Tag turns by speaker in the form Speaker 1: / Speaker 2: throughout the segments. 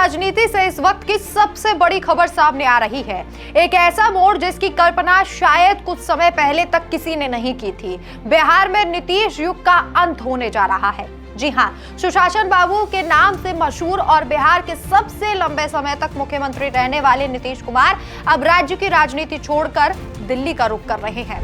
Speaker 1: राजनीति से इस वक्त की सबसे बड़ी खबर सामने आ रही है। एक ऐसा मोड़ जिसकी कल्पना शायद कुछ समय पहले तक किसी ने नहीं की थी। बिहार में नीतीश युग का अंत होने जा रहा है। जी हां, सुशासन बाबू के नाम से मशहूर और बिहार के सबसे लंबे समय तक मुख्यमंत्री रहने वाले नीतीश कुमार अब राज्य की राजनीति छोड़कर दिल्ली का रुख कर रहे हैं।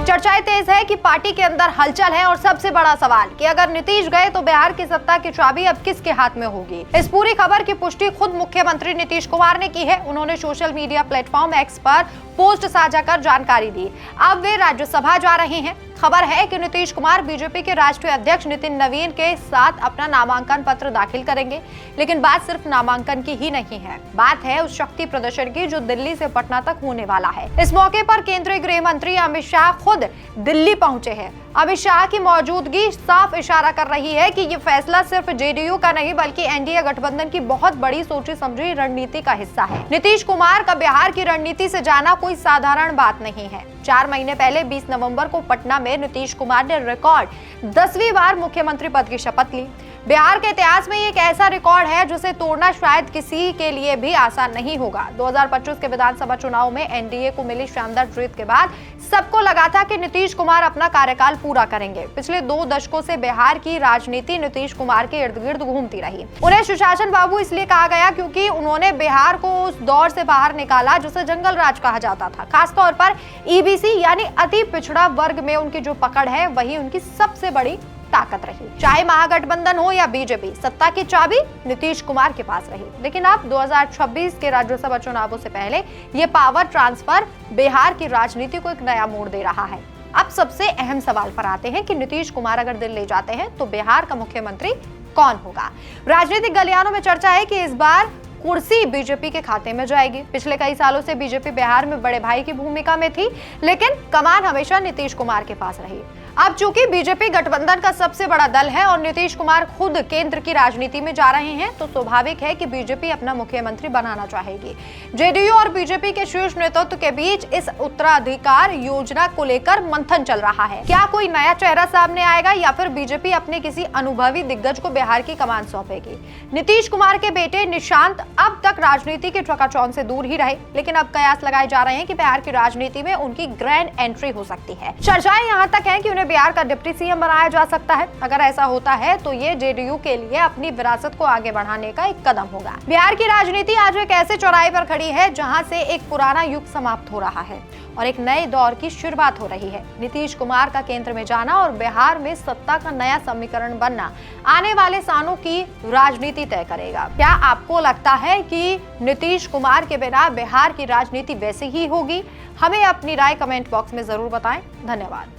Speaker 1: चर्चाएं तेज है कि पार्टी के अंदर हलचल है और सबसे बड़ा सवाल कि अगर नीतीश गए तो बिहार की सत्ता की चाबी अब किसके हाथ में होगी। इस पूरी खबर की पुष्टि खुद मुख्यमंत्री नीतीश कुमार ने की है। उन्होंने सोशल मीडिया प्लेटफॉर्म एक्स पर पोस्ट साझा कर जानकारी दी। अब वे राज्यसभा जा रहे हैं। खबर है कि नीतीश कुमार बीजेपी के राष्ट्रीय अध्यक्ष नितिन नवीन के साथ अपना नामांकन पत्र दाखिल करेंगे। लेकिन बात सिर्फ नामांकन की ही नहीं है, बात है उस शक्ति प्रदर्शन की जो दिल्ली से पटना तक होने वाला है। इस मौके पर केंद्रीय गृह मंत्री अमित शाह खुद दिल्ली पहुंचे हैं। अमित शाह की मौजूदगी साफ इशारा कर रही है कि ये फैसला सिर्फ जेडीयू का नहीं बल्कि एनडीए गठबंधन की बहुत बड़ी सोची समझी रणनीति का हिस्सा है। नीतीश कुमार का बिहार की रणनीति से जाना कोई साधारण बात नहीं है। 4 महीने पहले 20 नवंबर को पटना में नीतीश कुमार ने रिकॉर्ड 10वीं बार मुख्यमंत्री पद की शपथ ली। बिहार के इतिहास में एक ऐसा रिकॉर्ड है जिसे तोड़ना शायद किसी के लिए भी आसान नहीं होगा। 2025 के विधानसभा चुनाव में एनडीए को मिली शानदार जीत के बाद सबको लगा था कि नीतीश कुमार अपना कार्यकाल पूरा करेंगे। पिछले 2 दशकों से बिहार की राजनीति नीतीश कुमार के इर्द गिर्द घूमती रही। उन्हें सुशासन बाबू इसलिए कहा गया क्योंकि उन्होंने बिहार को उस दौर से बाहर निकाला जिसे जंगल राज कहा जाता था। खासतौर पर ईबीसी यानी अति पिछड़ा वर्ग में उनकी जो पकड़ है वही उनकी सबसे बड़ी ताकत रही। चाहे महागठबंधन हो या बीजेपी, सत्ता की चाबी नीतीश कुमार के पास रही। लेकिन अब 2026 के राज्यसभा चुनावों से पहले ये पावर ट्रांसफर बिहार की राजनीति को एक नया मोड़ दे रहा है। अब सबसे अहम सवाल पर आते हैं कि नीतीश कुमार अगर दिल्ली जाते हैं तो बिहार का मुख्यमंत्री कौन होगा। राजनीतिक गलियारों में चर्चा है कि इस बार कुर्सी बीजेपी के खाते में जाएगी। पिछले कई सालों से बीजेपी बिहार में बड़े भाई की भूमिका में थी, लेकिन कमान हमेशा नीतीश कुमार के पास रही। अब चूंकि बीजेपी गठबंधन का सबसे बड़ा दल है और नीतीश कुमार खुद केंद्र की राजनीति में जा रहे हैं, तो स्वाभाविक है कि बीजेपी अपना मुख्यमंत्री बनाना चाहेगी। जेडीयू और बीजेपी के शीर्ष नेतृत्व के बीच इस उत्तराधिकार योजना को लेकर मंथन चल रहा है। क्या कोई नया चेहरा सामने आएगा या फिर बीजेपी अपने किसी अनुभवी दिग्गज को बिहार की कमान सौंपेगी। नीतीश कुमार के बेटे निशांत अब तक राजनीति के चकाचौंध से दूर ही रहे, लेकिन अब कयास लगाए जा रहे हैं कि बिहार की राजनीति में उनकी ग्रैंड एंट्री हो सकती है। चर्चाएं यहाँ तक है कि बिहार का डिप्टी सीएम बनाया जा सकता है। अगर ऐसा होता है तो ये जेडीयू के लिए अपनी विरासत को आगे बढ़ाने का एक कदम होगा। बिहार की राजनीति आज एक ऐसे चौराहे पर खड़ी है जहां से एक पुराना युग समाप्त हो रहा है और एक नए दौर की शुरुआत हो रही है। नीतीश कुमार का केंद्र में जाना और बिहार में सत्ता का नया समीकरण बनना आने वाले सालों की राजनीति तय करेगा। क्या आपको लगता है कि नीतीश कुमार के बिना बिहार की राजनीति वैसी ही होगी? हमें अपनी राय कमेंट बॉक्स में जरूर बताएं। धन्यवाद।